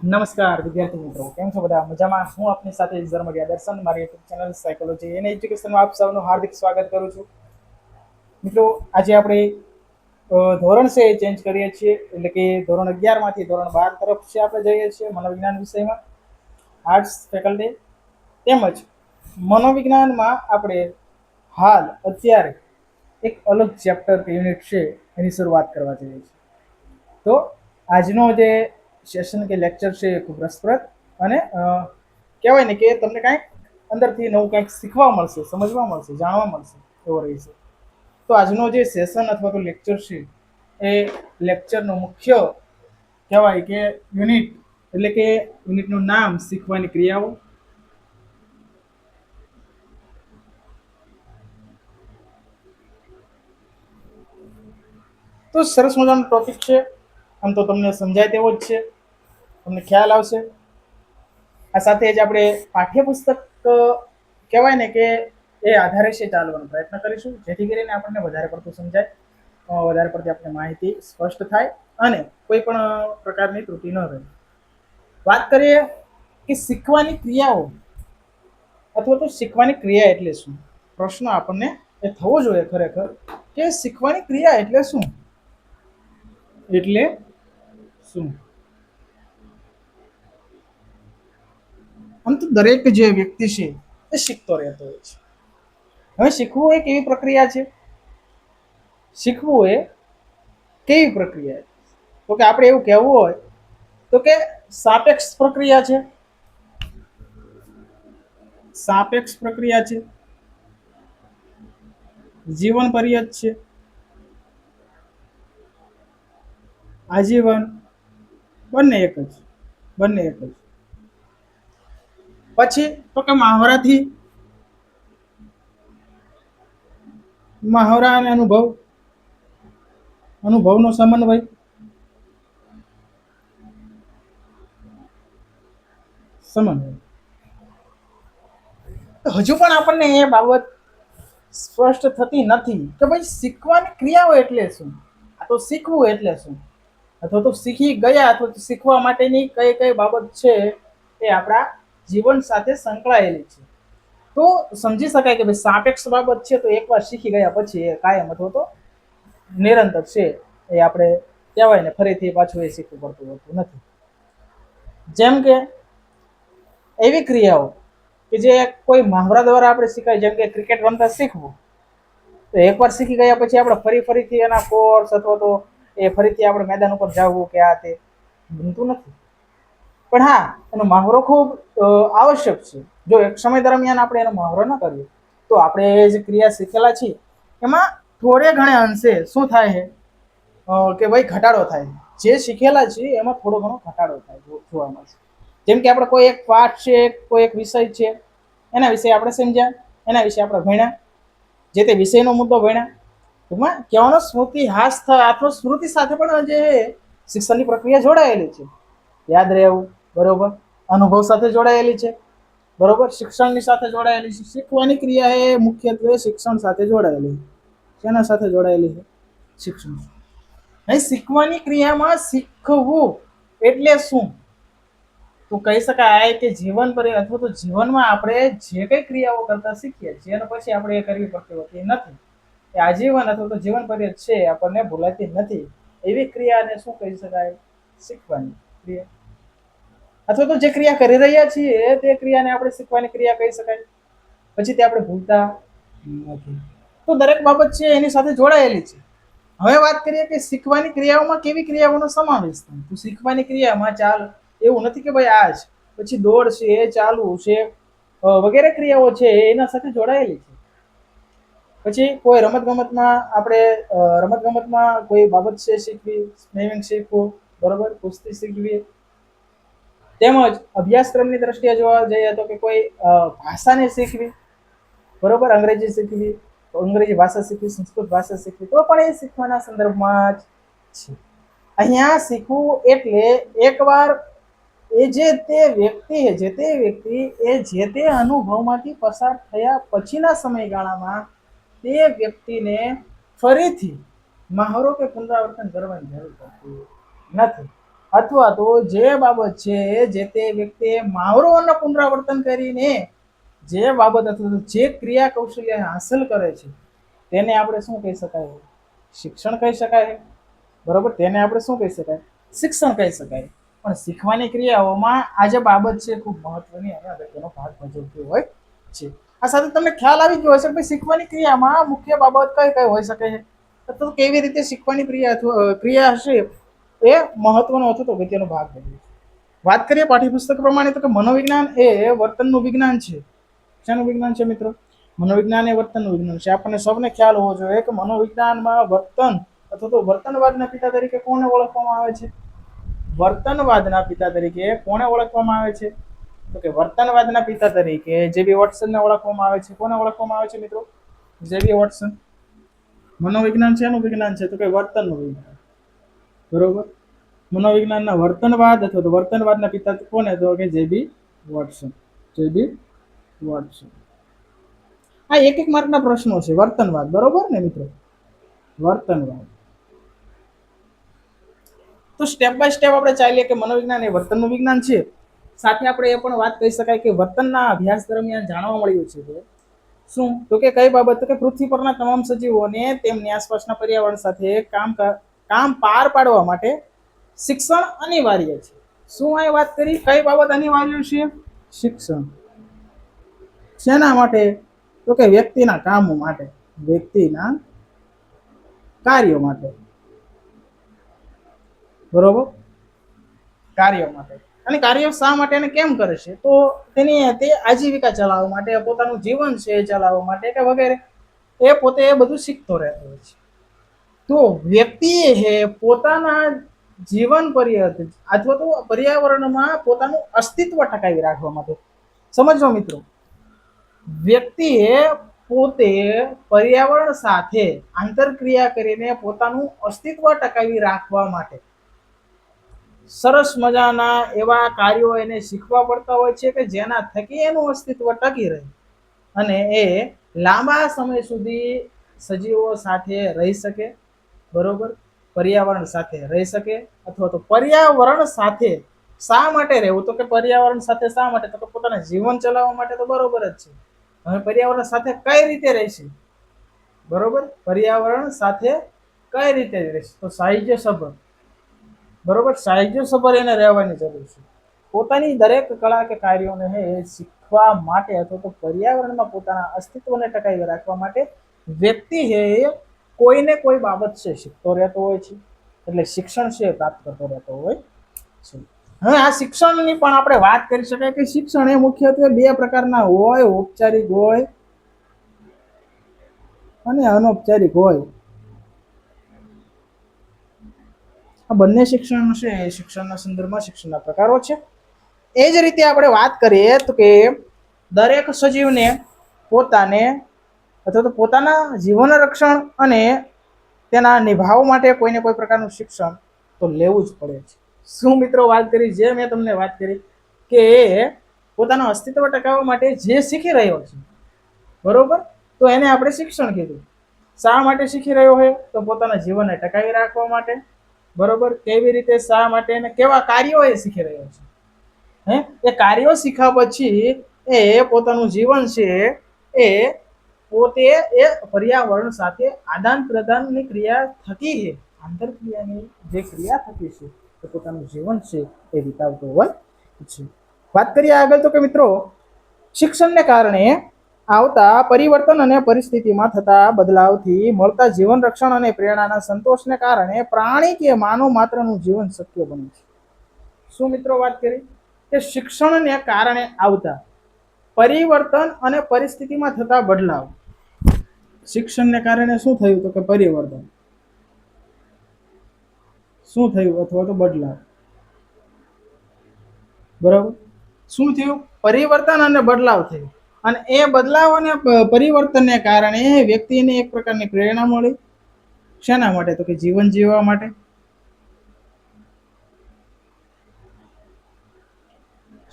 નમસ્કાર વિદ્યાર્થી મિત્રો, કેમ છો બધા? મજામાં? હું આપની સાથે ઝરમડિયા દર્શન, મારી યુટ્યુબ ચેનલ સાયકોલોજી અને એજ્યુકેશનમાં આપ સૌનું હાર્દિક સ્વાગત કરું છું. મિત્રો, આજે આપણે ધોરણ છે એ ચેન્જ કરીએ છીએ, એટલે કે ધોરણ 11 માંથી ધોરણ 12 તરફ છે આપણે જઈએ છીએ મનોવિજ્ઞાન વિષયમાં, આર્ટ્સ ફેકલ્ટી. તેમજ મનોવિજ્ઞાનમાં આપણે હાલ અત્યારે એક અલગ ચેપ્ટર યુનિટ છે એની શરૂઆત કરવા જઈએ છીએ. તો આજનો જે સેશન કે લેક્ચર છે એ ખૂબ રસપ્રદ અને કહેવાય ને કે તમને કાંઈક અંદરથી નવું કંઈક શીખવા મળશે, સમજવા મળશે, જાણવા મળશે એવો રહેશે. તો આજનો જે સેશન અથવા તો લેક્ચર છે એ લેક્ચરનો મુખ્ય કહેવાય કે યુનિટ, એટલે કે યુનિટનું નામ શીખવાની ક્રિયાઓ. તો સરસ મજાનો ટોપિક છે. આમ તો તમને સમજાય તેવો જ છે, તમને ખ્યાલ આવશે. આ સાથે જ આપણે પાઠ્યપુસ્તક કહેવાય ને કે એ આધારે છે ચાલવાનો પ્રયત્ન કરીશું, જેથી કરીને આપણને વધારે પડતું સમજાય, વધારે પડતી આપણે માહિતી સ્પષ્ટ થાય અને કોઈ પણ પ્રકારની ત્રુટિ ન રહે. વાત કરીએ કે શીખવાની ક્રિયાઓ અથવા તો શીખવાની ક્રિયા એટલે શું. પ્રશ્ન આપણને એ થવો જોઈએ ખરેખર કે શીખવાની ક્રિયા એટલે શું. એટલે શું? આમ તો દરેક જે વ્યક્તિ છે એ શીખતો રહેતો હોય છે. હવે શીખવું એક એવી પ્રક્રિયા છે, શીખવું એ કેવી પ્રક્રિયા છે તો કે આપણે એવું કહેવું હોય તો કે સાપેક્ષ પ્રક્રિયા છે. સાપેક્ષ પ્રક્રિયા છે, જીવન પર્યત છે, આજીવન, બંને એક જ, બંને એક જ. પછી તો કે મહાવરાથી, મહાવરા અને અનુભવ, અનુભવનો સમન્વય, સમન્વય. હજુ પણ આપણને એ બાબત સ્પષ્ટ થતી નથી કે ભાઈ શીખવાની ક્રિયાઓ એટલે શું, આ તો શીખવું એટલે શું, અથવા તો શીખી ગયા અથવા તો શીખવા માટેની કઈ કઈ બાબત છે એ આપણા જીવન સાથે સંકળાયેલી છે. તો સમજી શકાય કે ભાઈ સાપેક્ષ બાબત છે તો એકવાર શીખી ગયા પછી એ કાયમ અથવા તો નિરંતર છે એ આપણે કહેવાય ને ફરીથી પાછું એ શીખવું પડતું હોતું નથી. જેમ કે એવી ક્રિયાઓ કે જે કોઈ મહાવરા દ્વારા આપણે શીખાય, જેમ કે ક્રિકેટ રમતા શીખવું, તો એકવાર શીખી ગયા પછી આપણે ફરીથી એના કોર્સ અથવા તો એ ફરીથી આપણે મેદાન ઉપર જવું કે આ તે બનતું નથી. પણ હા, એનો મહાવરો ખૂબ આવશ્યક છે. જો એક સમય દરમિયાન આપણે એનો મહાવરો ન કરીએ તો આપણે એ જે ક્રિયા શીખેલા છીએ એમાં થોડે ઘણે અંશે શું થાય છે કે ભાઈ ઘટાડો થાય. જે શીખેલા છે એમાં થોડો ઘણો ઘટાડો થાય જોવા મળશે. જેમ કે આપણે કોઈ એક પાઠ છે, કોઈ એક વિષય છે, એના વિશે આપણે સમજ્યા, એના વિશે આપણે ભણ્યા, જે તે વિષયનો મુદ્દો ભણ્યા. ટૂંકમાં કહેવાનો સ્મૃતિ હાસ અથવા સ્મૃતિ સાથે પણ જે શિક્ષણની પ્રક્રિયા જોડાયેલી છે, યાદ રહેવું, બરોબર, અનુભવ સાથે જોડાયેલી છે, બરોબર, શિક્ષણની સાથે જોડાયેલી છે. શીખવાની ક્રિયા એ મુખ્યત્વે શિક્ષણ સાથે જોડાયેલી છે. શેના સાથે જોડાયેલી છે? શિક્ષણ. અહીં શીખવાની ક્રિયામાં શીખવું એટલે શું? તો કહી શકાય કે જીવન પર અથવા તો જીવનમાં આપણે જે કઈ ક્રિયાઓ કરતા શીખીએ છીએ એના પછી આપણે એ કરવી પડતી હોતી નથી. એ આજીવન અથવા તો જીવન પર્યંત છે, આપણને ભૂલાતી નથી. એવી ક્રિયાને શું કહી શકાય? શીખવાની ક્રિયા. અથવા તો જે ક્રિયા કરી રહ્યા છીએ તે ક્રિયાને આપણે શીખવાની ક્રિયા કહી શકાય. પછી તે આપણે ભૂલતા નથી. તો દરેક બાબત છે એની સાથે જોડાયેલી છે. હવે વાત કરીએ કે શીખવાની ક્રિયાઓમાં કેવી ક્રિયાઓનો સમાવેશ થાય. તો શીખવાની ક્રિયામાં ચાલ એવું નથી કે ભાઈ આ જ, પછી દોડ છે, ચાલવું છે, વગેરે ક્રિયાઓ છે એના સાથે જોડાયેલી છે. પછી કોઈ રમતગમતમાં આપણે રમતગમતમાં કોઈ બાબત છે શીખવી, સ્વિમિંગ શીખવું, બરોબર, કુસ્તી શીખવી. તેમજ અભ્યાસક્રમની દ્રષ્ટિએ જોવા જઈએ તો કે કોઈ ભાષાને શીખવી, બરોબર, અંગ્રેજી શીખવી, અંગ્રેજી ભાષા શીખવી, સંસ્કૃત ભાષા શીખવી, તો પણ એ શીખવાના સંદર્ભમાં જ છે. અહીંયા શીખવું એટલે એકવાર એ જે તે વ્યક્તિ એ જે તે અનુભવમાંથી પસાર થયા પછીના સમયગાળામાં તે વ્યક્તિને ફરીથી મહાવરો કે પુનરાવર્તન કરવાની જરૂર પડતી નથી. અથવા તો જે બાબત છે જે તે વ્યક્તિએ મહાવરોનું પુનરાવર્તન કરીને જે બાબત અથવા તો જે ક્રિયા કૌશલ્ય હાંસલ કરે છે તેને આપણે શું કહી શકાય? શિક્ષણ કહી શકાય. બરોબર, તેને આપણે શું કહી શકાય? શિક્ષણ કહી શકાય. પણ શીખવાની ક્રિયાઓમાં આ જે બાબત છે ખૂબ મહત્વની અને અગત્યનો ભાગ ભજવતી હોય છે. આ સાથે તમને ખ્યાલ આવી ગયો હશે કે શીખવાની ક્રિયામાં મુખ્ય બાબત કઈ કઈ હોઈ શકે છે, તો કેવી રીતે શીખવાની ક્રિયા હશે એ મહત્વનો અથવા તો અગત્યનો ભાગ ભજવે છે. વાત કરીએ પાઠ્યપુસ્તક પ્રમાણે તો કે મનોવિજ્ઞાન એ વર્તનનું વિજ્ઞાન છે. શાનું વિજ્ઞાન છે મિત્રો? મનોવિજ્ઞાન એ વર્તનનું વિજ્ઞાન છે. આપણને સૌને ખ્યાલ હોવો જોઈએ કે મનોવિજ્ઞાનમાં વર્તન અથવા તો વર્તનવાદના પિતા તરીકે કોને ઓળખવામાં આવે છે? વર્તનવાદના પિતા તરીકે કોને ઓળખવામાં આવે છે? તો કે વર્તનવાદના પિતા તરીકે જેબી વોટસનને ઓળખવામાં આવે છે. કોને ઓળખવામાં આવે છે મિત્રો? જેબી વોટસન. મનોવિજ્ઞાન છે એનું વિજ્ઞાન છે તો કે વર્તનનું વિજ્ઞાન. બરોબર, મનોવિજ્ઞાનના વર્તનવાદ અથવા તો વર્તનવાદના પિતા કોને? તો કે જેબી વોટસન. જેબી વોટસન. આ એક એક માર્કના પ્રશ્નો છે. વર્તનવાદ, બરોબર ને મિત્રો? વર્તનવાદ. તો સ્ટેપ બાય સ્ટેપ આપણે ચાલીએ કે મનોવિજ્ઞાન એ વર્તનનું વિજ્ઞાન છે. સાથે આપણે એ પણ વાત કહી શકાય કે વર્તનના અભ્યાસ દરમિયાન જાણવા મળ્યું છે કે શું? તો કે કઈ બાબત? તો કે પૃથ્વી પરના તમામ સજીવોને તેમની આસપાસના પર્યાવરણ સાથે કામ પાર પાડવા માટે શિક્ષણ અનિવાર્ય છે. શું આ વાત કરી? કઈ બાબત અનિવાર્ય છે? શિક્ષણ. શેના માટે? તો કે વ્યક્તિના કામો માટે, વ્યક્તિના કાર્યો માટે. બરોબર, કાર્યો માટે. અને કાર્યો શા માટે અને કેમ કરે છે? તો તે આજીવિકા ચલાવવા માટે, પોતાનું જીવન છે ચલાવવા માટે કે વગેરે એ પોતે એ બધું શીખતો રહેતો હોય છે. તો વ્યક્તિએ પોતાના જીવન પર્યંત અથવા તો પર્યાવરણમાં પોતાનું અસ્તિત્વ ટકાવી રાખવા માટે, સમજો મિત્રો, વ્યક્તિએ પોતે પર્યાવરણ સાથે આંતરક્રિયા કરીને પોતાનું અસ્તિત્વ ટકાવી રાખવા માટે સરસ મજાના એવા કાર્યો એને શીખવા પડતા હોય છે કે જેના થકી એનું અસ્તિત્વ ટકી રહે અને એ લાંબા સમય સુધી સજીવો સાથે રહી શકે. બરોબર, પર્યાવરણ સાથે રહી શકે. અથવા તો પર્યાવરણ સાથે શા માટે રહેવું? તો કે પર્યાવરણ સાથે શા માટે? તો કે પોતાના જીવન ચલાવવા માટે. તો બરોબર જ છે. હવે પર્યાવરણ સાથે કઈ રીતે રહેશે? બરોબર, પર્યાવરણ સાથે કઈ રીતે રહેશે? તો સાહિત્ય સભર. બરોબર, સાહિત્ય સભર એને રહેવાની જરૂર છે. પોતાની દરેક કળા કે કાર્યોને શીખવા માટે અથવા તો પર્યાવરણમાં પોતાના અસ્તિત્વને ટકાવી રાખવા માટે વ્યક્તિ કોઈને કોઈ બાબત છે શીખતો રહેતો હોય છે. એટલે શિક્ષણ છે પ્રાપ્ત કરતો રહેતો હોય છે. હવે આ શિક્ષણની પણ આપણે વાત કરી શકાય કે શિક્ષણ એ મુખ્યત્વે બે પ્રકારના હોય, ઔપચારિક હોય અને અનૌપચારિક હોય. આ બંને શિક્ષણ છે એ શિક્ષણના સંદર્ભમાં શિક્ષણના પ્રકારો છે. એ જ રીતે આપણે વાત કરીએ તો કે દરેક સજીવને પોતાને અથવા તો પોતાના જીવન રક્ષણ અને તેના નિભાવ માટે કોઈને કોઈ પ્રકારનું શિક્ષણ તો લેવું જ પડે છે. શું મિત્રો વાત કરી? જે મેં તમને વાત કરી કે પોતાનું અસ્તિત્વ ટકાવવા માટે જે શીખી રહ્યો છે, બરોબર, તો એને આપણે શિક્ષણ કીધું. શા માટે શીખી રહ્યો હોય? તો પોતાના જીવનને ટકાવી રાખવા માટે. બરોબર, કેવી રીતે, શા માટે અને કેવા કાર્યો એ શીખી રહ્યો છે. એ કાર્યો શીખ્યા પછી એ પોતાનું જીવન છે એ પોતે એ પર્યાવરણ સાથે આદાન પ્રદાનની ક્રિયા થકી આંતરક્રિયાની જે ક્રિયા થકી છે એ પોતાનું જીવન છે એ વિતાવતો હોય છે. વાત કરીએ આગળ તો કે મિત્રો શિક્ષણને કારણે આવતા પરિવર્તન અને પરિસ્થિતિમાં થતા બદલાવથી મળતા જીવન રક્ષણ અને પ્રેરણાના સંતોષને કારણે પ્રાણી કે માનવ માત્રનું જીવન શક્ય બને છે. શું મિત્રો વાત કરી કે શિક્ષણને કારણે આવતા પરિવર્તન અને પરિસ્થિતિમાં થતા બદલાવ. શિક્ષણને કારણે શું થયું? તો કે પરિવર્તન. શું થયું? અથવા તો બદલાવ. બરાબર, શું થયું? પરિવર્તન અને બદલાવ થયું. અને એ બદલાવ અને પરિવર્તનને કારણે વ્યક્તિને એક પ્રકારની પ્રેરણા મળી. શેના માટે? તો કે જીવન જીવવા માટે.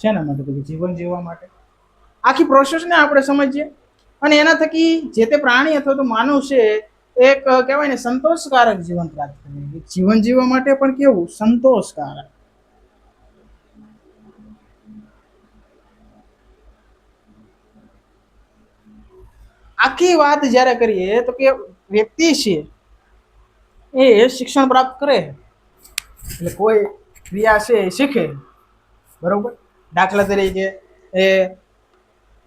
શેના માટે? તો કે જીવન જીવવા માટે. આખી પ્રોસેસને આપણે સમજીએ અને એના થકી જે તે પ્રાણી અથવા તો માનવ છે એક કહેવાય ને સંતોષકારક જીવન પ્રાપ્ત કરે. જીવન જીવવા માટે પણ કેવું? સંતોષકારક. આખી વાત જ્યારે કરીએ તો કે વ્યક્તિ છે એ શિક્ષણ પ્રાપ્ત કરે એટલે કોઈ ક્રિયા છે એ શીખે, બરોબર. દાખલા તરીકે એ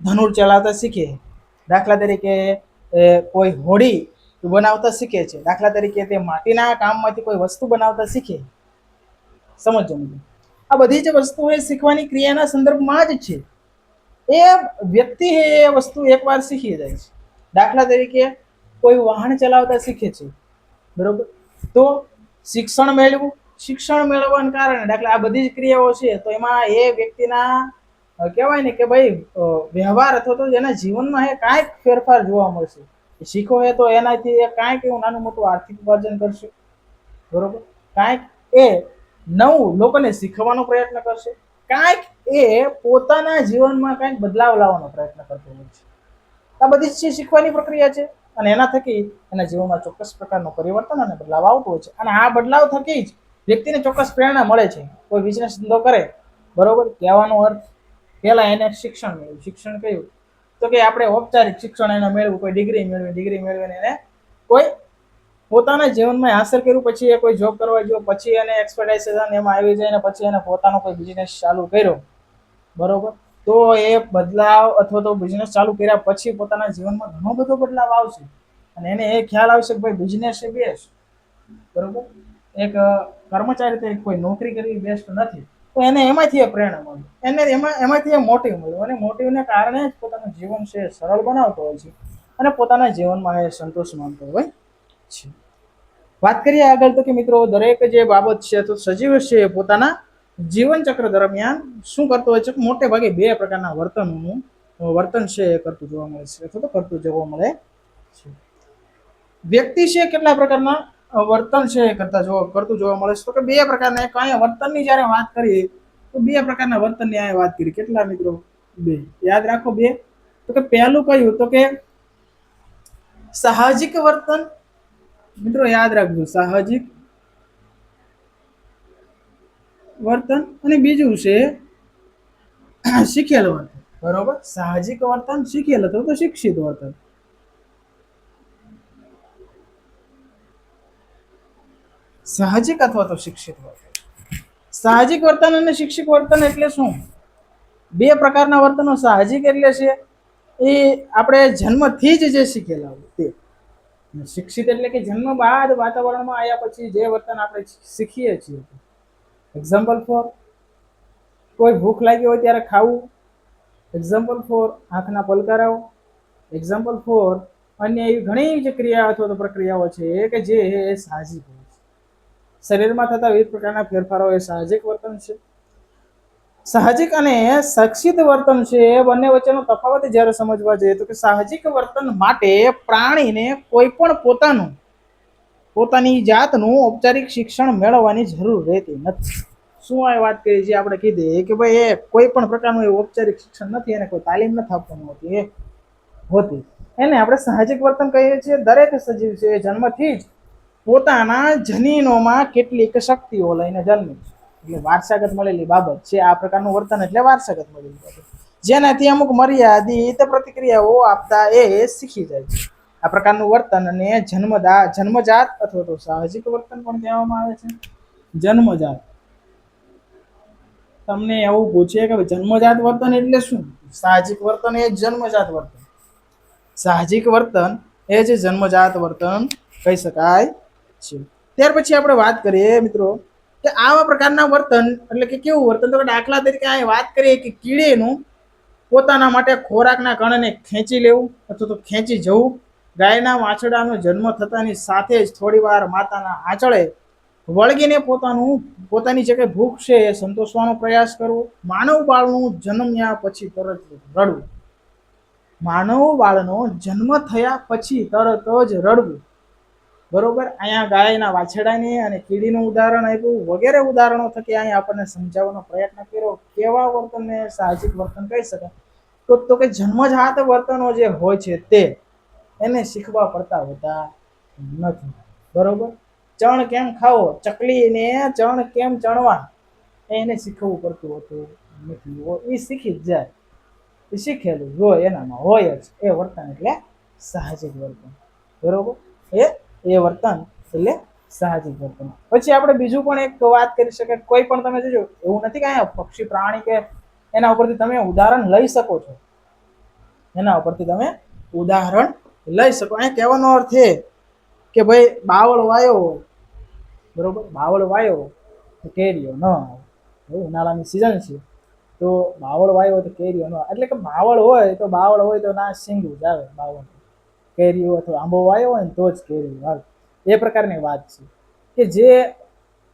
ધનુર ચલાવતા શીખે, દાખલા તરીકે કોઈ હોડી બનાવતા શીખે છે, દાખલા તરીકે તે માટીના કામમાંથી કોઈ વસ્તુ બનાવતા શીખે. સમજો મિત્રો, આ બધી જ વસ્તુ એ શીખવાની ક્રિયાના સંદર્ભમાં જ છે. એ વ્યક્તિ એ વસ્તુ એકવાર શીખી જાય છે. દાખલા તરીકે કોઈ વાહન ચલાવતા શીખે છે, બરોબર. તો શિક્ષણ મેળવું, શિક્ષણ મેળવવાના કારણે દાખલા આ બધી જ ક્રિયાઓ છે તો એમાં એ વ્યક્તિના કહેવાય ને કે ભાઈ વ્યવહાર અથવા તો એના જીવનમાં એ કાંઈક ફેરફાર જોવા મળશે. શીખો હે તો એનાથી એ કાંઈક એવું નાનું મોટું આર્થિક ઉપાર્જન કરશે, બરોબર. કાંઈક એ નવું લોકોને શીખવાનો પ્રયત્ન કરશે, કાંઈક એ પોતાના જીવનમાં કાંઈક બદલાવ લાવવાનો પ્રયત્ન કરતો હોય છે. આ બધી જ શીખવાની પ્રક્રિયા છે અને એના થકી એના જીવનમાં ચોક્કસ પ્રકારનું પરિવર્તન અને બદલાવ આવતો હોય છે. અને આ બદલાવ થકી જ વ્યક્તિને ચોક્કસ પ્રેરણા મળે છે. કોઈ બિઝનેસ ધંધો કરે, બરોબર, કહેવાનો અર્થ પહેલા એને શિક્ષણ મેળવ્યું. શિક્ષણ કયું તો કે આપણે ઔપચારિક શિક્ષણ એને મેળવ્યું, કોઈ ડિગ્રી મેળવી, ડિગ્રી મેળવીને એને કોઈ પોતાના જીવનમાં હાંસલ કર્યું, પછી એ કોઈ જોબ કરવા ગયો, પછી એને એક્સપર્ટાઇઝેશન એમાં આવી જાય ને પછી એને પોતાનો કોઈ બિઝનેસ ચાલુ કર્યો, બરોબર. તો એ બદલાવ અથવા તો બિઝનેસ ચાલુ કર્યા પછી પોતાના જીવનમાં ઘણો બધો બદલાવ આવશે અને એને એ ખ્યાલ આવશે કે ભાઈ બિઝનેસ એ બેસ્ટ, બરોબર. એક કર્મચારી તરીકે કોઈ નોકરી કરવી બેસ્ટ નથી. તો એને એમાંથી એ પ્રેરણા મળી, એને એમાંથી એ મોટિવ મળ્યું અને મોટિવને કારણે જ પોતાનું જીવન છે સરળ બનાવતો હોય છે અને પોતાના જીવનમાં એ સંતોષ માનતો હોય છે. વાત કરીએ આગળ તો કે મિત્રો દરેક જે બાબત છે તો સજીવ છે પોતાના જીવન ચક્ર દરમિયાન શું કરતો હોય છે, મોટે ભાગે બે પ્રકારના વર્તન છે એ કરતું જોવા મળે છે અથવા તો કરતું જોવા મળે છે. વ્યક્તિ છે કેટલા પ્રકારના વર્તન છે કરતું જોવા મળે છે તો કે બે પ્રકારના. એક અહીંયા વર્તનની જ્યારે વાત કરીએ તો બે પ્રકારના વર્તનની અહીંયા વાત કરી. કેટલા મિત્રો? બે. યાદ રાખો બે. તો કે પહેલું કયું તો કે સાહજિક વર્તન. મિત્રો યાદ રાખજો, સાહજિક વર્તન અને બીજું છે શીખેલ વર્તન, બરોબર. સાહજિક વર્તન, શીખેલ અથવા તો શિક્ષિત વર્તન. સાહજિક અથવા તો શિક્ષિત વર્તન. સાહજિક વર્તન અને શિક્ષિત વર્તન એટલે શું? બે પ્રકારના વર્તનો. સાહજિક એટલે છે એ આપણે જન્મથી જ જે શીખેલા હોય તે. શિક્ષિત એટલે કે જન્મ બાદ વાતાવરણમાં આવ્યા પછી જે વર્તન આપણે શીખીએ છીએ. એક્ઝામ્પલ ફોર કોઈ ભૂખ લાગી હોય ત્યારે ખાવું, એક્ઝામ્પલ ફોર આંખના પલકારાઓ, એક્ઝામ્પલ ફોર અન્ય એવી ઘણી જે ક્રિયા અથવા તો પ્રક્રિયાઓ છે કે જે સાહજિક હોય છે. શરીરમાં થતા વિવિધ પ્રકારના ફેરફારો એ સાહજિક વર્તન છે. સાહજિક અને શિક્ષિત વર્તન છે એ બંને વચ્ચેનો તફાવત જ્યારે સમજવા જઈએ તો કે સાહજિક વર્તન માટે પ્રાણીને કોઈ પણ પોતાની જાતનું ઔપચારિક શિક્ષણ મેળવવાની જરૂર રહેતી નથી. શું આ વાત કરી છે આપણે કીધી કે ભાઈ એ કોઈ પણ પ્રકારનું એવું ઔપચારિક શિક્ષણ નથી, એને કોઈ તાલીમ નથી આપવામાં હોતી. એને આપણે સાહજિક વર્તન કહીએ છીએ. દરેક સજીવ છે જન્મથી જ પોતાના જનીનોમાં કેટલીક શક્તિઓ લઈને જન્મે છે, એટલે વારસાગત મળેલી બાબત છે. આ પ્રકારનું વર્તન એટલે વારસાગત મળેલી બાબત, જેનાથી અમુક મર્યાદિત પ્રતિક્રિયાઓ આપતા એ શીખી જાય છે. આ પ્રકારનું વર્તન અને જન્મજાત અથવા તો સાહજિક વર્તન પણ કહેવામાં આવે છે. જન્મજાત. તમને એવું પૂછે કે જન્મજાત વર્તન એટલે શું? સાહજિક વર્તન એ જન્મજાત વર્તન. સાહજિક વર્તન એ જ જન્મજાત વર્તન કહી શકાય છે. ત્યાર પછી આપણે વાત કરીએ મિત્રો કે આવા પ્રકારના વર્તન એટલે કે કેવું વર્તન? તો દાખલા તરીકે અહીં વાત કરીએ કે કીડીનું પોતાના માટે ખોરાકના કણને ખેંચી લેવું અથવા તો ખેંચી જવું. ગાયના વાછરડાનો જન્મ થતાની સાથે જ થોડી વાર માતાના આંચળે વળગીને પોતાની જે કંઈ ભૂખ છે એ સંતોષવાનો પ્રયાસ કરવો. માનવ બાળનું જન્મ્યા પછી તરત રડવું. માનવ બાળનો જન્મ થયા પછી તરત જ રડવું, બરોબર. અહીંયા ગાયના વાછરડાની અને કીડીનું ઉદાહરણ આપ્યું. વગેરે ઉદાહરણો થકી અહીંયા આપણને સમજાવવાનો પ્રયત્ન કર્યો કેવા વર્તનને સાહજિક વર્તન કહી શકાય. તો કે જન્મજાત વર્તનો જે હોય છે તે એને શીખવા પડતા હોતા નથી, બરોબર. ચણ કેમ ખાવો, ચકલીને ચણ કેમ ચણવા, એને શીખવવું પડતું હોતું નથી. એ શીખી જ જાય, એ શીખેલું હોય એનામાં હોય જ એ વર્તન એટલે સાહજિક વર્તન. બરોબર, એ વર્તન એટલે સાહજિક વર્તન. પછી આપણે બીજું પણ એક વાત કરી શકીએ, કોઈ પણ તમે જોજો, એવું નથી કે અહીંયા પક્ષી પ્રાણી કે એના ઉપરથી તમે ઉદાહરણ લઈ શકો છો, એના ઉપરથી તમે ઉદાહરણ લઈ શકો. અહીં કહેવાનો અર્થ એ કે ભાઈ બાવળ વાયો હોય, બરોબર, બાવળ વાયો તો કેરીઓ ન આવે, ઉનાળાની સિઝન છે તો બાવળ વાયો તો કેરીઓ ન આવે, એટલે કે બાવળ હોય તો ના સિંગું જ આવે, બાવળ કેરીઓ અથવા આંબો વાયો હોય ને તો જ કેરીઓ આવે, એ પ્રકારની વાત છે. કે જે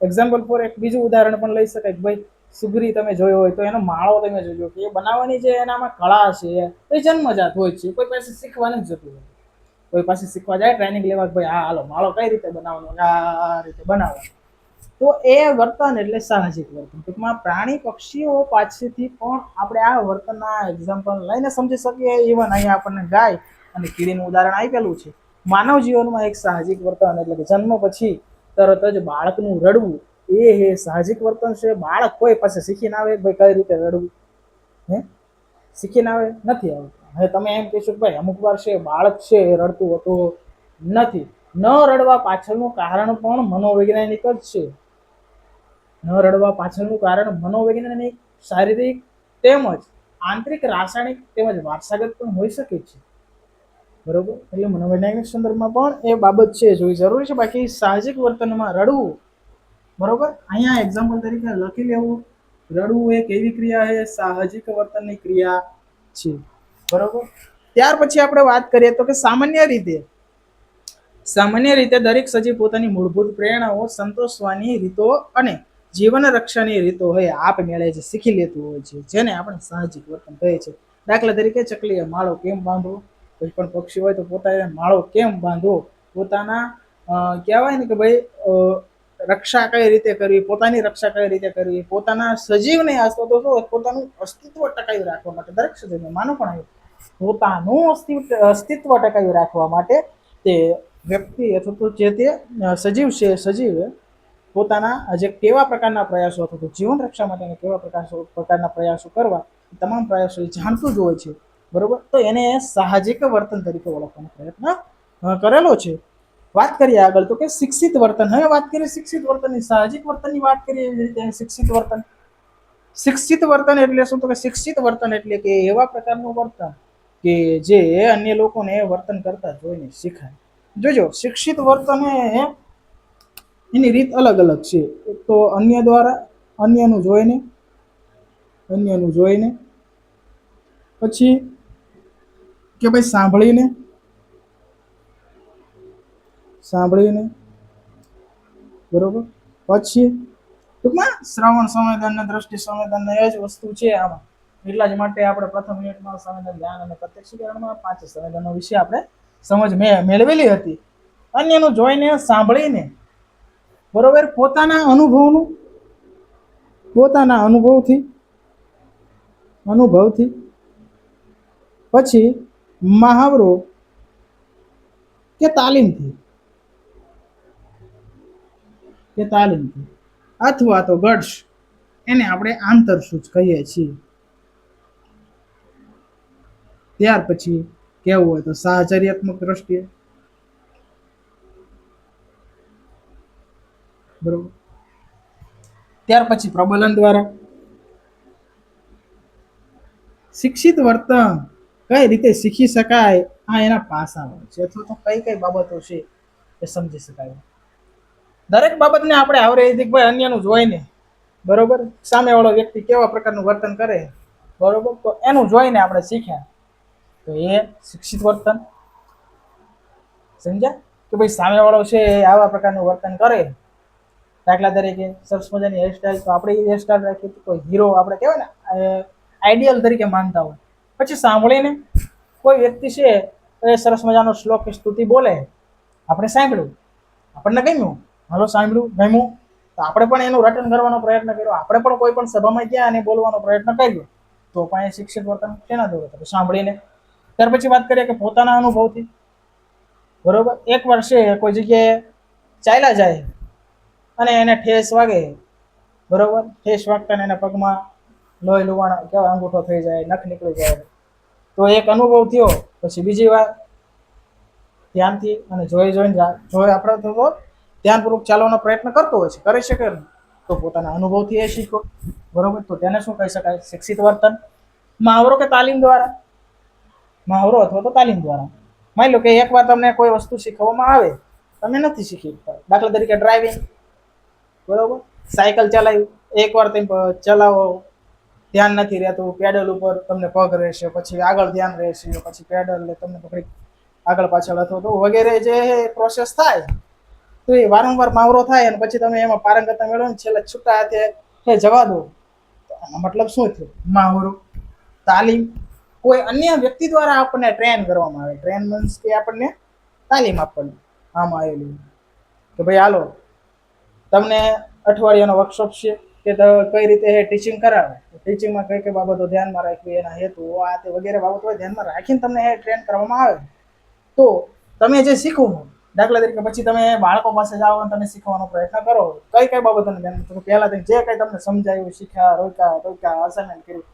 એક્ઝામ્પલ ફોર એક બીજું ઉદાહરણ પણ લઈ શકાય કે ભાઈ સુગરી તમે જોયો હોય તો એનો માળો તમે જોજો કે એ બનાવવાની જે એનામાં કળા છે એ જન્મજાત હોય છે, કોઈ પાસે શીખવા નથી જતું હોય, કોઈ પાસે શીખવા જાય ટ્રેનિંગ લેવા ભાઈ હા હાલો માળો કઈ રીતે બનાવવાનો, આ રીતે બનાવવાનો, તો એ વર્તન એટલે સાહજિક વર્તન. ટૂંકમાં પ્રાણી પક્ષીઓ પાસેથી પણ આપણે આ વર્તનના એક્ઝામ્પલ લઈને સમજી શકીએ. ઇવન અહીંયા આપણને ગાય અને કીડીનું ઉદાહરણ આપેલું છે. માનવ જીવનમાં એક સાહજિક વર્તન એટલે કે જન્મ પછી તરત જ બાળકનું રડવું એ સાહજિક વર્તન છે. બાળક કોઈ પાસે શીખીને આવે ભાઈ કઈ રીતે રડવું, શીખીને આવે નથી આવતું. હવે તમે એમ કહેશો કે ભાઈ અમુક વાર છે બાળક છે એ રડતું હોતું નથી, ન રડવા પાછળનું કારણ પણ મનોવૈજ્ઞાનિક જ છે. ન રડવા પાછળનું કારણ મનોવૈજ્ઞાનિક, શારીરિક તેમજ આંતરિક, રાસાયણિક તેમજ વારસાગત પણ હોઈ શકે છે. બરોબર, એટલે મનોવૈજ્ઞાનિક સંદર્ભમાં પણ એ બાબત છે જોઈ જરૂરી છે. બાકી સાહજિક વર્તનમાં રડવું, બરોબર, અહીંયા એક્ઝામ્પલ તરીકે લખી લેવું, રડવું એક એવી ક્રિયા છે સાહજિક વર્તનની ક્રિયા છે. બરોબર, ત્યાર પછી આપણે વાત કરીએ તો કે સામાન્ય રીતે દરેક સજીવ પોતાની મૂળભૂત પ્રેરણાઓ સંતોષવાની રીતો અને જીવન રક્ષાની રીતો હોય આપમેળે જ શીખી લેતું હોય છે, જેને આપણે સાહજિક વર્તન કહે છે. દાખલા તરીકે ચકલીએ માળો કેમ બાંધવો, કોઈ પણ પક્ષી હોય તો પોતાને માળો કેમ બાંધવો, પોતાના કહેવાય ને કે ભાઈ રક્ષા કઈ રીતે કરવી, પોતાની રક્ષા કઈ રીતે કરવી, પોતાના સજીવને અથવા તો પોતાનું અસ્તિત્વ ટકાવી રાખવા માટે, દરેક સજીવને માનો પણ પોતાનું અસ્તિત્વ ટકાવી રાખવા માટે તે વ્યક્તિ અથવા તો જે તે સજીવ છે, સજીવે પોતાના જે કેવા પ્રકારના પ્રયાસો અથવા તો જીવન રક્ષા માટેના કેવા પ્રકારના પ્રયાસો કરવા, તમામ પ્રયાસો જાણતું જ હોય છે. બરોબર, તો એને સાહજિક વર્તન તરીકે ઓળખવાનો પ્રયત્ન કરેલો છે. વાત કરીએ આગળ તો કે શિક્ષિત વર્તન. હવે વાત કરીએ શિક્ષિત વર્તનની, સાહજિક વર્તનની વાત કરીએ એવી રીતે શિક્ષિત વર્તન. શિક્ષિત વર્તન એટલે શું? તો કે શિક્ષિત વર્તન એટલે કે એવા પ્રકારનું વર્તન કે જે અન્ય લોકોને વર્તન કરતા જોઈને શીખાય. જોજો, શિક્ષિત વર્તન એની રીત અલગ અલગ છે. એક તો અન્ય દ્વારા, અન્યનું જોઈને, પછી કે ભાઈ સાંભળીને, બરોબર, પછી ટૂંકમાં શ્રવણ સંવેદન ને દ્રષ્ટિ સંવેદન એ જ વસ્તુ છે આમાં. એટલા જ માટે આપણે પ્રથમ યુનિટમાં સંવેદન, ધ્યાન અને પ્રત્યક્ષીકરણમાં 5 સંવેદનો વિશે આપણે સમજ મેળવેલી હતી. અન્યનું જોઈને, સાંભળીને, બરોબર, પોતાના અનુભવથી, પછી મહાવરો કે તાલીમથી અથવા તો ગટ્સ, એને આપણે આંતરસૂચ કહીએ છીએ. ત્યાર પછી કેવું હોય તો સાહચર્યાત્મક દ્રષ્ટિએ, બરોબર, ત્યાર પછી પ્રબલન દ્વારા. શિક્ષિત વર્તન કઈ રીતે શીખી શકાય, આ એના પાસાઓ છે અથવા તો કઈ કઈ બાબતો છે એ સમજી શકાય. દરેક બાબતને આપણે આવરે ભાઈ અન્યનું જોઈને, બરોબર, સામેવાળો વ્યક્તિ કેવા પ્રકારનું વર્તન કરે, બરોબર, તો એનું જોઈને આપણે શીખ્યા, તો એ શિક્ષિત વર્તન. સમજ્યા કે ભાઈ સામેવાળો છે આવા પ્રકારનું વર્તન કરે, દાખલા તરીકે સરસ મજાની હેરસ્ટાઈલ, તો આપણે એ હેરસ્ટાઈલ રાખીએ તો કોઈ હીરો આપણે કહેવાય ને આઈડિયલ તરીકે માનતા હોય. પછી સાંભળીને કોઈ વ્યક્તિ છે એ સરસ મજાનો શ્લોક સ્તુતિ બોલે, આપણે સાંભળ્યું, આપણને ગમ્યું, હાલો સાંભળ્યું, ગમ્યું, તો આપણે પણ એનું રટન કરવાનો પ્રયત્ન કર્યો, આપણે પણ કોઈ પણ સભામાં ગયા અને બોલવાનો પ્રયત્ન કર્યો, તો પણ એ શિક્ષિત વર્તન શેના દ્વારા? સાંભળીને. ત્યાર પછી વાત કરીએ કે પોતાના અનુભવથી, બરોબર, એક વર્ષે કોઈ જગ્યાએ ચાલ્યા જાય અને એને ઠેસ વાગે, બરોબર, ઠેસ વાગતા એના પગમાં લોહી લુવાણા કેવા અંગૂઠો થઈ જાય, નખ નીકળી જાય, તો એક અનુભવ થયો. પછી બીજી વાર ધ્યાનથી અને જોઈ આપણે તો ધ્યાનપૂર્વક ચાલવાનો પ્રયત્ન કરતો હોય છે, કરી શકે ને તો પોતાના અનુભવથી એ શીખો. બરોબર, તો તેને શું કહી શકાય? શિક્ષિત વર્તન. મહાવરો કે તાલીમ દ્વારા. મહાવરો અથવા તો તાલીમ દ્વારા. માની લો કે એકવાર તમને કોઈ વસ્તુ શીખવવામાં આવે, તમે નથી શીખી, દાખલા તરીકે ડ્રાઇવિંગ, બરોબર, સાયકલ ચલાવી, એકવાર તમે ચલાવો, ધ્યાન નથી રહેતું, પેડલ ઉપર તમને પગ રહેશે, પછી આગળ ધ્યાન રહેશે, પછી પેડલ તમને પકડી આગળ પાછળ અથવા તો વગેરે જે પ્રોસેસ થાય, તો એ વારંવાર મહાવરો થાય અને પછી તમે એમાં પારંગતતા મેળવો ને છેલ્લે છૂટા હાથે જવા દો, તો આનો મતલબ શું થયો? મહાવરો. તાલીમ. કોઈ અન્ય વ્યક્તિ દ્વારા આપણને ટ્રેન કરવામાં આવે. ટ્રેન મીન્સ કે આપણને તાલીમ આપવાની આમાં આવેલી કે ભાઈ હાલો તમને અઠવાડિયાનો વર્કશોપ છે કે કઈ રીતે ટીચિંગ કરાવે, ટીચિંગમાં કઈ કઈ બાબતો ધ્યાનમાં રાખવી, એના હેતુ આ તે વગેરે બાબતો ધ્યાનમાં રાખીને તમને ટ્રેન કરવામાં આવે, તો તમે જે શીખવું, દાખલા તરીકે પછી તમે બાળકો પાસે જાઓ અને તમે શીખવાનો પ્રયત્ન કરો, કઈ કઈ બાબતોને ધ્યાન પહેલા જે કઈ તમને સમજાયું, શીખ્યા, રોક્યા, અસાઇનમેન્ટ કર્યું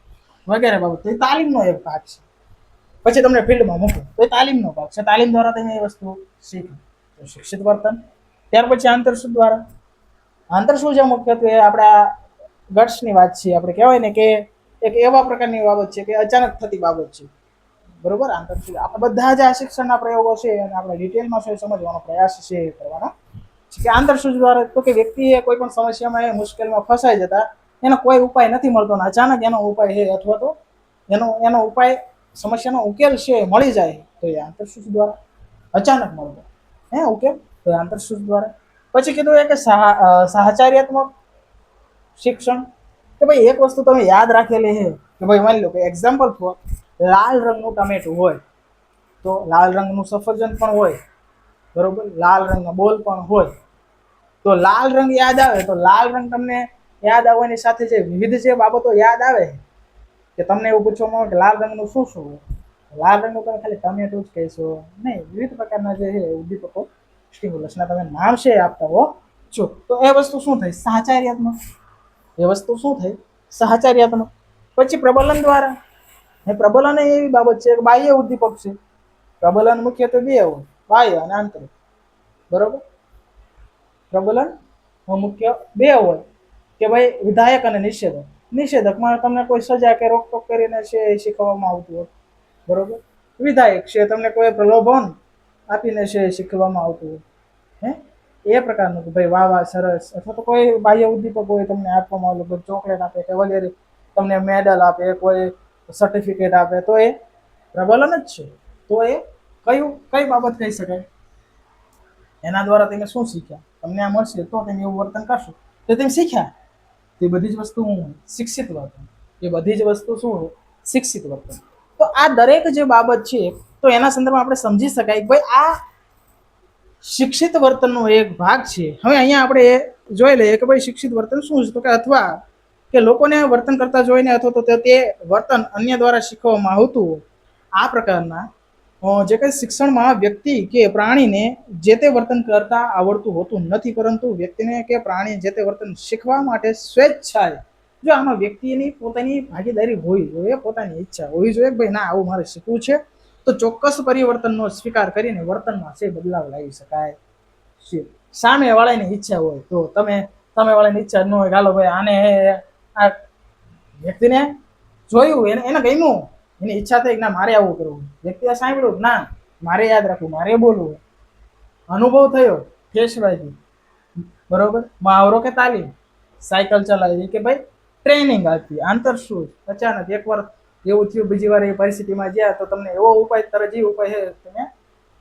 વગેરે બાબત, તો એ તાલીમનો એક ભાગ છે. પછી તમને ફિલ્ડમાં મૂકો તો એ તાલીમનો ભાગ છે. તાલીમ દ્વારા તમે એ વસ્તુ શીખો, તો શિક્ષિત વર્તન. ત્યાર પછી આંતરસૂઝ દ્વારા. આંતરસૂઝ જે મુખ્યત્વે આપણા ગટ્સની વાત છે, આપણે કહેવાય ને કે એક એવા પ્રકારની બાબત છે કે અચાનક થતી બાબત છે. બરોબર, આંતરસૂઝ આપણે બધા જ આ શિક્ષણના પ્રયોગો છે અને આપણે ડિટેલમાં છે સમજવાનો પ્રયાસ છે કરવાનો કે આંતરસૂઝ દ્વારા તો કે વ્યક્તિએ કોઈ પણ સમસ્યામાં મુશ્કેલીમાં ફસાઈ જતા એનો કોઈ ઉપાય નથી મળતો ને અચાનક એનો ઉપાય છે અથવા તો એનો ઉપાય સમસ્યાનો ઉકેલ છે મળી જાય, તો એ આંતરસૂઝ દ્વારા અચાનક મળતો ઉકેલ, તો એ આંતરસૂઝ દ્વારા. પછી કીધું એ કે સાહચર્યાત્મક શિક્ષણ, કે ભાઈ એક વસ્તુ તમે યાદ રાખેલી છે કે ભાઈ માની લો કે એક્ઝામ્પલ ફોર લાલ રંગનું ટમેટું હોય તો લાલ રંગનું સફરજન પણ હોય, બરોબર, લાલ રંગનો બોલ પણ હોય, તો લાલ રંગ યાદ આવે તો લાલ રંગ તમને યાદ આવવાની સાથે જે વિવિધ જે બાબતો યાદ આવે કે તમને એવું પૂછવામાં આવે કે લાલ રંગનું શું શું હોય, લાલ રંગનું તમે ખાલી ટમેટું જ કહેશો નહીં, વિવિધ પ્રકારના જે છે ઉદ્દીપકો સ્ટિમ્યુલસના તમે નામ છે આપતા હો છો, તો એ વસ્તુ શું થઈ? સાહચર્યાત્મક. એ વસ્તુ શું થઈ? સાહચર્યાત્મક. પછી પ્રબલન દ્વારા. એ પ્રબલન એવી બાબત છે કે બાહ્ય ઉદ્દીપક છે. પ્રબલન મુખ્યત્વે બે હોય, બાહ્ય અને આંતરિક. બરોબર, પ્રબલન મુખ્ય બે હોય કે ભાઈ વિધાયક અને નિષેધક. નિષેધકમાં તમને કોઈ સજા કે રોકટોક કરીને છે શીખવવામાં આવતું હોય, બરોબર. વિધાયક છે તમને કોઈ પ્રલોભન આપીને છે શીખવવામાં આવતું હોય, એ પ્રકારનું કે ભાઈ વાહ વાહ સરસ, અથવા તો કોઈ બાહ્ય ઉદ્દીપક હોય તમને આપવામાં આવે, કોઈ ચોકલેટ આપે કે વગેરે, તમને મેડલ આપે, કોઈ સર્ટિફિકેટ આપે, તો એ પ્રબલન જ છે. તો એ કઈ બાબત કહી શકાય? એના દ્વારા તમે શું શીખ્યા? તમને આ મળશે તો તમે એવું વર્તન કરશો તો તમે શીખ્યા. એ બધી જ વસ્તુ શિક્ષિત વર્તન. એ બધી જ વસ્તુ શું? શિક્ષિત વર્તન. તો આ દરેક જે બાબત છે તો એના સંદર્ભમાં આપણે સમજી શકાય કે ભાઈ આ શિક્ષિત વર્તનનો એક ભાગ છે. હવે અહીંયા આપણે જોઈ લઈએ કે ભાઈ શિક્ષિત વર્તન શું છે, તો કે અથવા કે લોકોને વર્તન કરતા જોઈને અથવા તો તે વર્તન અન્ય દ્વારા શીખવવામાં આવતું આ પ્રકારના જે કંઈ શિક્ષણમાં વ્યક્તિ કે પ્રાણીને જે તે વર્તન કરતા આવડતું હોતું નથી, પરંતુ વ્યક્તિને કે પ્રાણી જે તે વર્તન શીખવા માટે સ્વેચ્છાએ, જો આમાં વ્યક્તિની પોતાની ભાગીદારી હોવી જોઈએ, પોતાની ઈચ્છા હોવી જોઈએ, ભાઈ ના આવું મારે શીખવું છે, તો ચોક્કસ પરિવર્તનનો સ્વીકાર કરીને વર્તનમાં છે બદલાવ લાવી શકાય છે. સામે વાળાની ઈચ્છા હોય તો સામે વાળાની ઈચ્છા ન હોય, ચાલો ભાઈ આને આ વ્યક્તિને જોયું એને ગમ્યું, એની ઈચ્છા થઈ ના મારે આવું કરવું, વ્યક્તિએ સાંભળ્યું ના મારે યાદ રાખવું, મારે બોલવું, અનુભવ થયો ફેસવાથી, બરોબર, મહાવરો કે તાલીમ, સાયકલ ચલાવી કે ભાઈ ટ્રેનિંગ આપી, આંતરસૂઝ, અચાનક એકવાર એવું થયું, બીજી વાર એ પરિસ્થિતિમાં ગયા તો તમને એવો ઉપાય તરજી ઉપાય છે તમે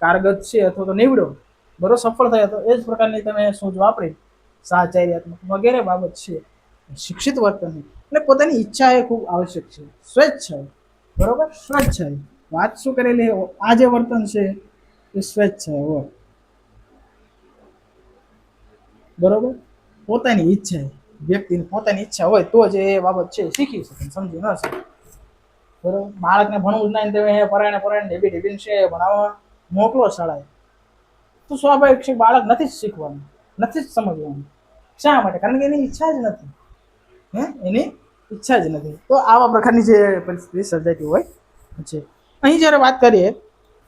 કારગત છે અથવા તો નીવડો, બરોબર, સફળ થયા, તો એ જ પ્રકારની તમે સૂઝ વાપરી સાહચર્યાત્મક વગેરે બાબત છે શિક્ષિત વર્તન. એટલે પોતાની ઈચ્છા એ ખૂબ આવશ્યક છે, સ્વેચ્છાએ, બરોબર, સ્વેચ્છાએ વાત શું કરેલી, આ જે વર્તન છે એ સ્વેચ્છાએ હોય, બરોબર, પોતાની ઈચ્છા, વ્યક્તિની પોતાની ઈચ્છા હોય તો જ એ બાબત છે શીખી શકે, સમજી ન શકે, બરોબર. બાળકને ભણવું જ નહીં, તમે પરાયણે ઢેબી છે ભણાવવા મોકલો શાળાએ, તો સ્વાભાવિક છે બાળક નથી જ શીખવાનું, નથી જ સમજવાનું. શા માટે? કારણ કે એની ઈચ્છા જ નથી, એની ઈચ્છા જ નથી. તો આવા પ્રકારની જે પરિસ્થિતિ સર્જાતી હોય છે. અહીં જ્યારે વાત કરીએ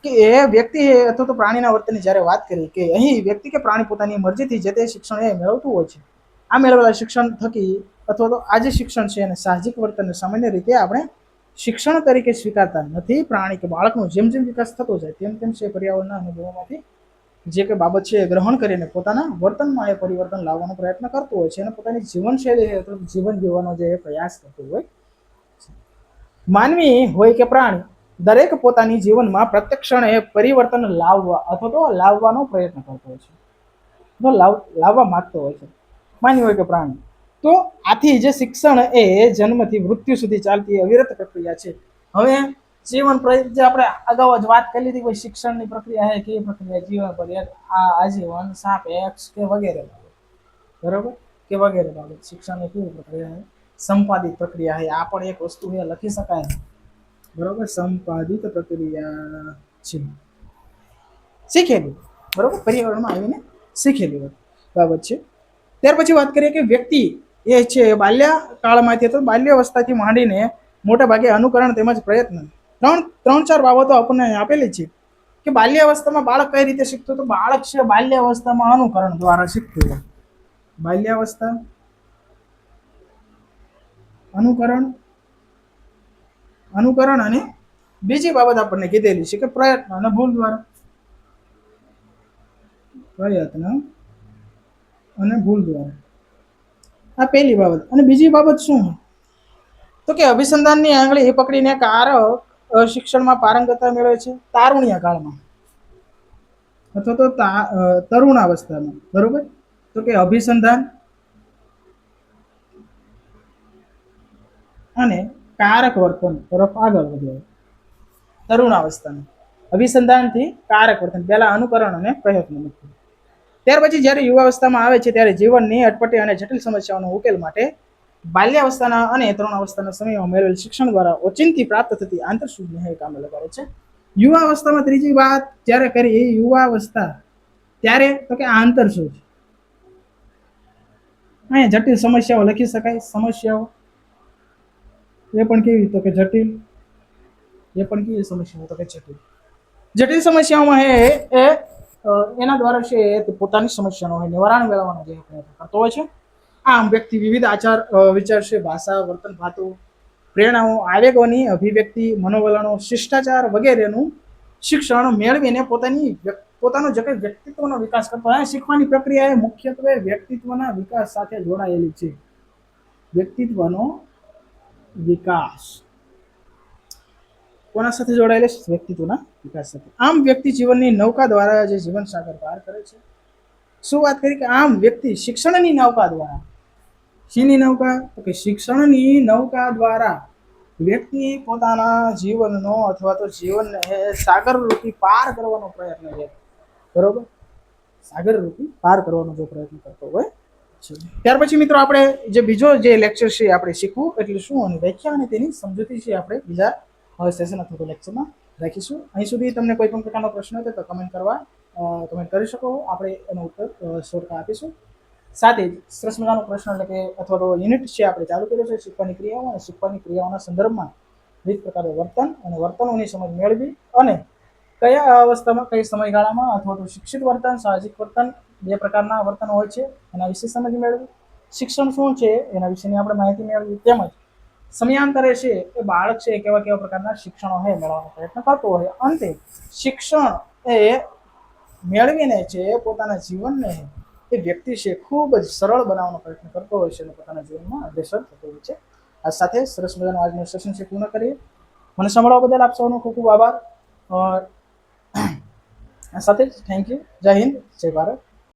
કે એ વ્યક્તિ અથવા તો પ્રાણીના વર્તનની જ્યારે વાત કરી કે અહીં વ્યક્તિ કે પ્રાણી પોતાની મરજીથી જે તે શિક્ષણ એ મેળવતું હોય છે. આ મેળવેલા શિક્ષણ થકી અથવા તો આ જે શિક્ષણ છે એને સાહજિક વર્તનને સામાન્ય રીતે આપણે શિક્ષણ તરીકે સ્વીકારતા નથી. પ્રાણી કે બાળકનો જેમ જેમ વિકાસ થતો જાય તેમ તેમ છે પર્યાવરણના અનુભવોમાંથી જે કે બાબત છે એ ગ્રહણ કરીને પોતાના વર્તનમાં એ પરિવર્તન લાવવાનો પ્રયત્ન કરતો હોય છે અને પોતાની જીવનશૈલી જીવન જીવવાનો જે પ્રયાસ કરતો હોય. માનવી હોય કે પ્રાણી દરેક પોતાની જીવનમાં પ્રત્યેક ક્ષણે પરિવર્તન લાવવા અથવા તો લાવવાનો પ્રયત્ન કરતો હોય છે, તો લાવવા માંગતો હોય છે, માનવી હોય કે પ્રાણી. તો આથી જે શિક્ષણ એ જન્મથી મૃત્યુ સુધી ચાલતી અવિરત પ્રક્રિયા છે. હવે જીવન જે આપણે અગાઉ જ વાત કરી લીધી, કોઈ શિક્ષણની પ્રક્રિયા છે કેવી પ્રક્રિયા, જીવન પર આજીવન, સાપેક્ષ કે વગેરે બાબત, બરોબર, કે વગેરે બાબત શિક્ષણની કેવી પ્રક્રિયા છે, સંપાદિત પ્રક્રિયા છે. આ પણ એક વસ્તુ છે લખી શકાય, બરોબર, સંપાદિત પ્રક્રિયા છે, શીખેલી, બરોબર, પર્યાવરણમાં આવીને શીખેલી બાબત છે. ત્યાર પછી વાત કરીએ કે વ્યક્તિ એ છે બાલ્યકાળમાંથી અથવા બાલ્યાવસ્થાથી માંડીને મોટા ભાગે અનુકરણ તેમજ પ્રયત્ન ત્રણ ચાર બાબતો આપણને આપેલી છે કે બાલ્યાવસ્થામાં બાળક કઈ રીતે શીખતું. તો બાળક છે બાલ્યાવસ્થામાં અનુકરણ દ્વારા શીખતું હોય. બાલ્યાવસ્થા અનુકરણ અને બીજી બાબત આપણને કીધેલી છે કે પ્રયત્ન અને ભૂલ દ્વારા. પ્રયત્ન અને ભૂલ દ્વારા, આ પહેલી બાબત. અને બીજી બાબત શું તો કે અભિસંધાનની આંગળી પકડીને કારક શિક્ષણમાં પારંગતતા મેળવે છે તારુણ્ય કાળમાં અથવા તો તરુણાવસ્થામાં, બરોબર. તો કે અભિસંધાન અને કારક વર્તન તરફ આગળ વધે. તરુણાવસ્થામાં અભિસંધાનથી કારક વર્તન, પહેલા અનુકરણ અને પ્રયત્ન. ત્યાર પછી જ્યારે યુવાવસ્થામાં આવે છે ત્યારે જીવનની અટપટી અને જટિલ સમસ્યાઓનો ઉકેલ માટે બાલ્યાવસ્થાના અને તરુણાવસ્થાના સમયમાં મેળવેલ શિક્ષણ દ્વારા ઓચિંતી પ્રાપ્ત થતી આંતરસૂઝને કામે લગાડે છે. યુવાવસ્થામાં ત્રીજી વાત જ્યારે કરી યુવાવસ્થા ત્યારે તો કે આંતરસૂઝ, અહીંયા જટિલ સમસ્યાઓ લખી શકાય. સમસ્યાઓ એ પણ કેવી તો કે જટિલ, એ પણ કેવી સમસ્યાઓ તો કે જટિલ. જટિલ સમસ્યાઓમાં એ એના દ્વારા છે તે પોતાની સમસ્યાનો નિવારણ મેળવવાનો જે પ્રયત્ન કરતો હોય છે. આમ વ્યક્તિ વિવિધ આચાર વિચાર છે, ભાષા, વર્તન, ભાતો, પ્રેરણાઓ, આવેગોની અભિવ્યક્તિ, મનોવલણો, શિષ્ટાચાર વગેરેનું શિક્ષણ મેળવીને પોતાનો જે કંઈ વ્યક્તિત્વનો વિકાસ કરતો હોય. શીખવાની પ્રક્રિયા એ મુખ્યત્વે વ્યક્તિત્વના વિકાસ સાથે જોડાયેલી છે. વ્યક્તિત્વનો વિકાસ કોના સાથે જોડાયેલી છે? વ્યક્તિત્વના વિકાસ સાથે. આમ વ્યક્તિ જીવનની નૌકા દ્વારા જે જીવન સાગર પાર કરે છે. શું વાત કરી કે આમ વ્યક્તિ શિક્ષણની નૌકા દ્વારા, શીની નૌકા તો કે શિક્ષણની નૌકા દ્વારા વ્યક્તિ પોતાના જીવનનો અથવા તો જીવનને સાગર રૂપી પાર કરવાનો પ્રયત્ન છે, બરોબર, સાગર રૂપી પાર કરવાનો જો પ્રયત્ન કરતો હોય છે. ત્યાર પછી મિત્રો આપણે જે બીજો જે લેક્ચર છે આપણે શીખવું એટલે શું અને વ્યાખ્યા અને તેની સમજૂતી છે આપણે બીજા સેશન અથવા તો લેક્ચરમાં રાખીશું. અહીં સુધી તમને કોઈ પણ પ્રકારનો પ્રશ્ન હોય તો કમેન્ટ કરી શકો, આપણે એનો ઉત્તર શોર્ટમાં આપીશું. સાથે જ સરસ મજાનો પ્રશ્ન એટલે કે અથવા તો યુનિટ છે આપણે ચાલુ કર્યો છે શીખવાની ક્રિયાઓ, અને શીખવાની ક્રિયાઓના સંદર્ભમાં વિવિધ પ્રકારે વર્તન અને વર્તનોની સમજ મેળવી અને કયા અવસ્થામાં કઈ સમયગાળામાં અથવા તો શિક્ષિત વર્તન, સાહજિક વર્તન, બે પ્રકારના વર્તન હોય છે એના વિશે સમજ મેળવી, શિક્ષણ શું છે એના વિશેની આપણે માહિતી મેળવી, તેમજ સમયાંતરે છે એ બાળક છે કેવા કેવા પ્રકારના શિક્ષણો છે મેળવવાનો પ્રયત્ન કરતો હોય. અંતે શિક્ષણ એ મેળવીને છે પોતાના જીવનને એ વ્યક્તિ છે ખૂબ જ સરળ બનાવવાનો પ્રયત્ન કરતો હોય છે અને પોતાના જીવનમાં અગ્રેસર થતો હોય છે. આ સાથે સરસ મજાનું આજનું સેશન છે પૂર્ણ કરીએ. મને સાંભળવા બદલ આપ સૌનો ખૂબ ખૂબ આભાર. આ સાથે જ થેન્ક યુ. જય હિન્દ, જય ભારત.